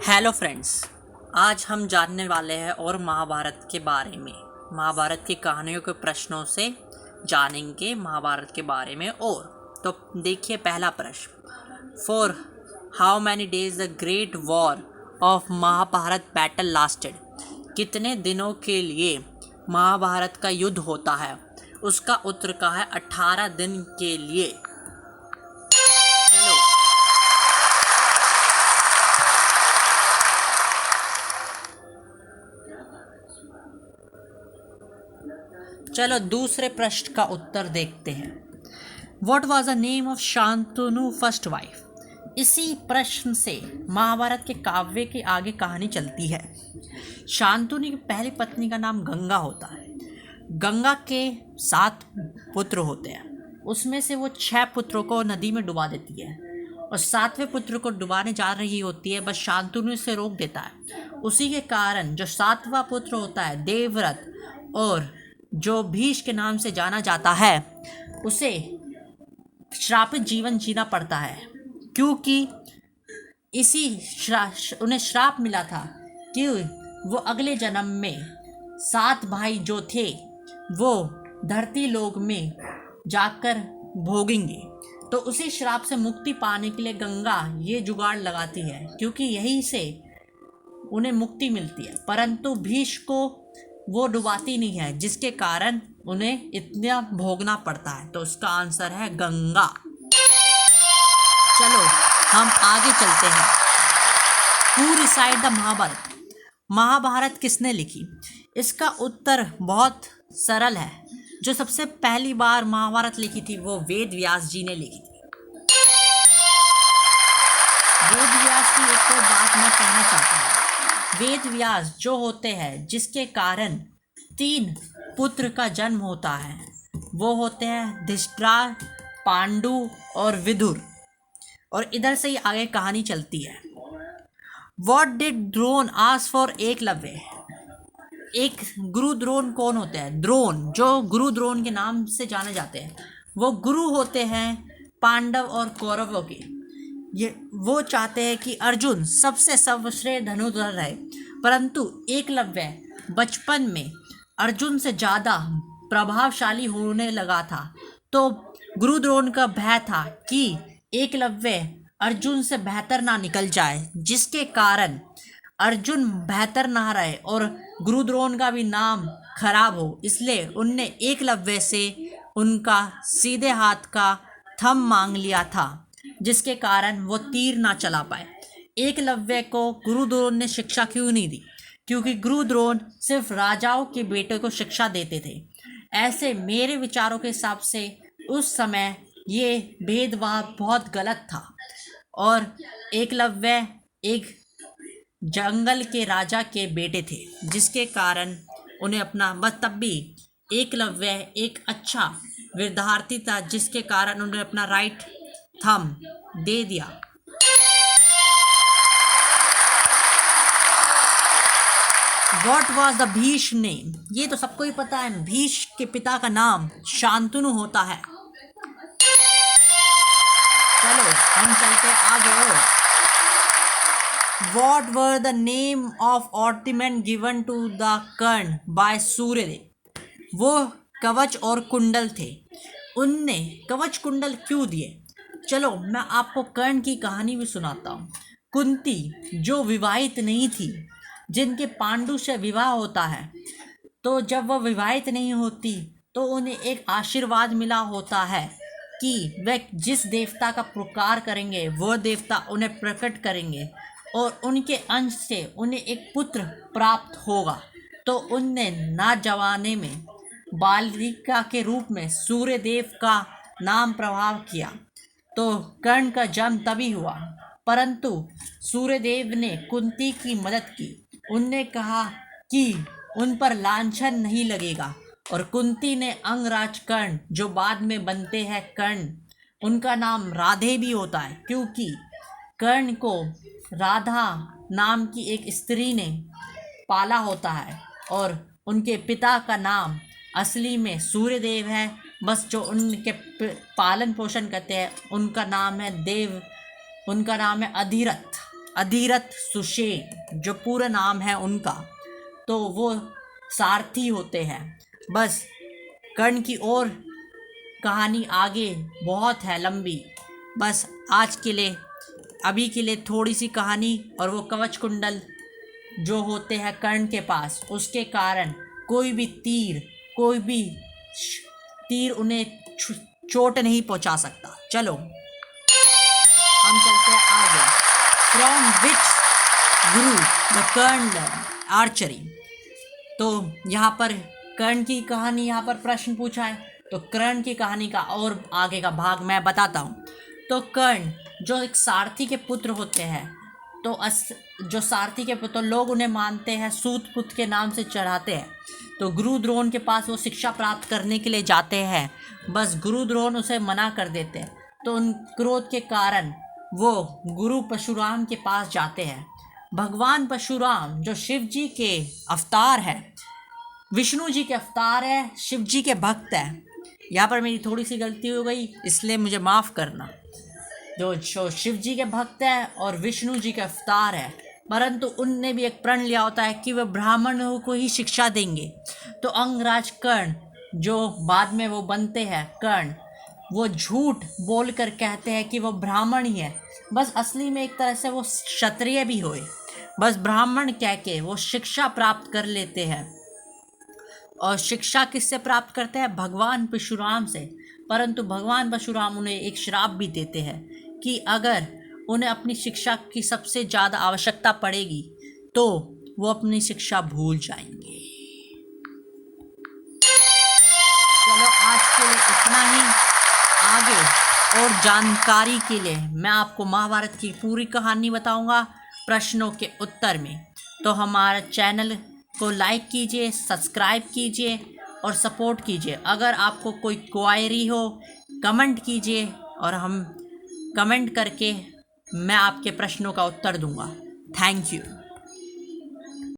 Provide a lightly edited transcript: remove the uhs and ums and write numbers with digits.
Hello friends, आज हम जानने वाले हैं और महाभारत के बारे में। महाभारत की कहानियों के प्रश्नों से जानेंगे महाभारत के बारे में। और तो देखिए पहला प्रश्न, for how many days the great war of Mahabharata battle lasted. कितने दिनों के लिए महाभारत का युद्ध होता है? उसका उत्तर का है 18 दिन के लिए। चलो दूसरे प्रश्न का उत्तर देखते हैं। What was the name of Shantanu first wife. इसी प्रश्न से महाभारत के काव्य के आगे कहानी चलती है। शांतनु की पहली पत्नी का नाम गंगा होता है। गंगा के 7 पुत्र होते हैं, उसमें से वो 6 पुत्रों को नदी में डुबा देती है और 7वें पुत्र को डुबाने जा रही होती है, बस शांतनु से रोक देता है। उसी के कारण जो 7वां पुत्र होता है देवव्रत, और जो भीष्म के नाम से जाना जाता है, उसे श्रापित जीवन जीना पड़ता है, क्योंकि उन्हें श्राप मिला था कि वो अगले जन्म में 7 भाई जो थे वो धरती लोक में जाकर भोगेंगे। तो उसी श्राप से मुक्ति पाने के लिए गंगा ये जुगाड़ लगाती है, क्योंकि यहीं से उन्हें मुक्ति मिलती है। परंतु भीष्म को वो डुबाती नहीं है, जिसके कारण उन्हें इतना भोगना पड़ता है। तो उसका आंसर है गंगा। चलो हम आगे चलते हैं। Who recited the Mahabharata. Mahabharata किसने लिखी? इसका उत्तर बहुत सरल है। जो सबसे पहली बार महाभारत लिखी थी वो वेद व्यास जी ने लिखी थी। वेद व्यास की एक और बात मैं कहना चाहता हूँ। वेद व्यास जो होते हैं, जिसके कारण 3 पुत्र का जन्म होता है, वो होते हैं धृतराष्ट्र, पांडु और विदुर। और इधर से ही आगे कहानी चलती है। What did Drona ask for Eklavya. एक गुरु द्रोण कौन होते हैं? द्रोण, जो गुरु द्रोण के नाम से जाने जाते हैं, वो गुरु होते हैं पांडव और कौरवों के। ये वो चाहते हैं कि अर्जुन सबसे सर्वश्रेष्ठ धनुर्धर रहे, परंतु एकलव्य बचपन में अर्जुन से ज़्यादा प्रभावशाली होने लगा था। तो गुरु द्रोण का भय था कि एकलव्य अर्जुन से बेहतर ना निकल जाए, जिसके कारण अर्जुन बेहतर ना रहे और गुरु द्रोण का भी नाम खराब हो। इसलिए उनने एकलव्य से उनका सीधे हाथ का थंब मांग लिया था, जिसके कारण वो तीर ना चला पाए। एकलव्य को गुरु द्रोण ने शिक्षा क्यों नहीं दी? क्योंकि गुरु द्रोण सिर्फ राजाओं के बेटे को शिक्षा देते थे। ऐसे मेरे विचारों के हिसाब से उस समय ये भेदभाव बहुत गलत था, और एकलव्य एक जंगल के राजा के बेटे थे, जिसके कारण उन्हें अपना बस तब भी एकलव्य एक अच्छा विद्यार्थी था, जिसके कारण उन्हें अपना राइट थंब दे दिया। What was the Bhishma name. ये तो सबको ही पता है, भीष्म के पिता का नाम शांतनु होता है। चलो हम चलते आगे। What were the name of ornament given to the Karna by Suryadev. वो कवच और कुंडल थे। उनने कवच कुंडल क्यों दिए? चलो मैं आपको कर्ण की कहानी भी सुनाता हूँ। कुंती जो विवाहित नहीं थी, जिनके पांडु से विवाह होता है, तो जब वह विवाहित नहीं होती तो उन्हें एक आशीर्वाद मिला होता है कि वह जिस देवता का पुकार करेंगे वह देवता उन्हें प्रकट करेंगे और उनके अंश से उन्हें एक पुत्र प्राप्त होगा। तो उनने नौजवानी में बालिका के रूप में सूर्यदेव का नाम प्रभाव किया। तो कर्ण का जन्म तभी हुआ, परंतु सूर्यदेव ने कुंती की मदद की। उनने कहा कि उन पर लांछन नहीं लगेगा, और कुंती ने अंगराज कर्ण, जो बाद में बनते हैं कर्ण, उनका नाम राधे भी होता है, क्योंकि कर्ण को राधा नाम की एक स्त्री ने पाला होता है, और उनके पिता का नाम असली में सूर्यदेव है, बस जो उनके पालन पोषण करते हैं उनका नाम है देव, उनका नाम है अधिरथ सुषेण, जो पूरा नाम है उनका। तो वो सारथी होते हैं। बस कर्ण की और कहानी आगे बहुत है लंबी। बस आज के लिए, अभी के लिए थोड़ी सी कहानी। और वो कवच कुंडल जो होते हैं कर्ण के पास, उसके कारण कोई भी तीर उन्हें चोट नहीं पहुंचा सकता। चलो हम चलते हैं आगे। From which Guru the Karna learn archery. तो यहाँ पर कर्ण की कहानी, यहाँ पर प्रश्न पूछा है, तो कर्ण की कहानी का और आगे का भाग मैं बताता हूँ। तो कर्ण जो एक सारथी के पुत्र होते हैं, तो जो सारथी के पुत्र, लोग उन्हें मानते हैं सूत पुत्र के नाम से चढ़ाते हैं। तो गुरु द्रोण के पास वो शिक्षा प्राप्त करने के लिए जाते हैं। बस गुरु द्रोण उसे मना कर देते हैं। तो उन क्रोध के कारण वो गुरु परशुराम के पास जाते हैं। भगवान परशुराम जो शिव जी के अवतार है, विष्णु जी के अवतार है, शिव जी के भक्त है। यहाँ पर मेरी थोड़ी सी गलती हो गई, इसलिए मुझे माफ़ करना। जो शिव जी के भक्त है और विष्णु जी के अवतार है, परंतु उनने भी एक प्रण लिया होता है कि वह ब्राह्मणों को ही शिक्षा देंगे। तो अंगराज कर्ण जो बाद में वो बनते हैं कर्ण, वो झूठ बोलकर कहते हैं कि वो ब्राह्मण ही है। बस असली में एक तरह से वो क्षत्रिय भी हुए। बस ब्राह्मण कह के वो शिक्षा प्राप्त कर लेते हैं। और शिक्षा किससे प्राप्त करते हैं? भगवान परशुराम से। परंतु भगवान परशुराम उन्हें एक श्राप भी देते हैं कि अगर उन्हें अपनी शिक्षा की सबसे ज़्यादा आवश्यकता पड़ेगी तो वो अपनी शिक्षा भूल जाएंगे। चलो आज के लिए इतना ही। आगे और जानकारी के लिए मैं आपको महाभारत की पूरी कहानी बताऊंगा प्रश्नों के उत्तर में। तो हमारे चैनल को लाइक कीजिए, सब्सक्राइब कीजिए और सपोर्ट कीजिए। अगर आपको कोई क्वायरी हो कमेंट कीजिए और हम कमेंट करके मैं आपके प्रश्नों का उत्तर दूंगा। Thank you.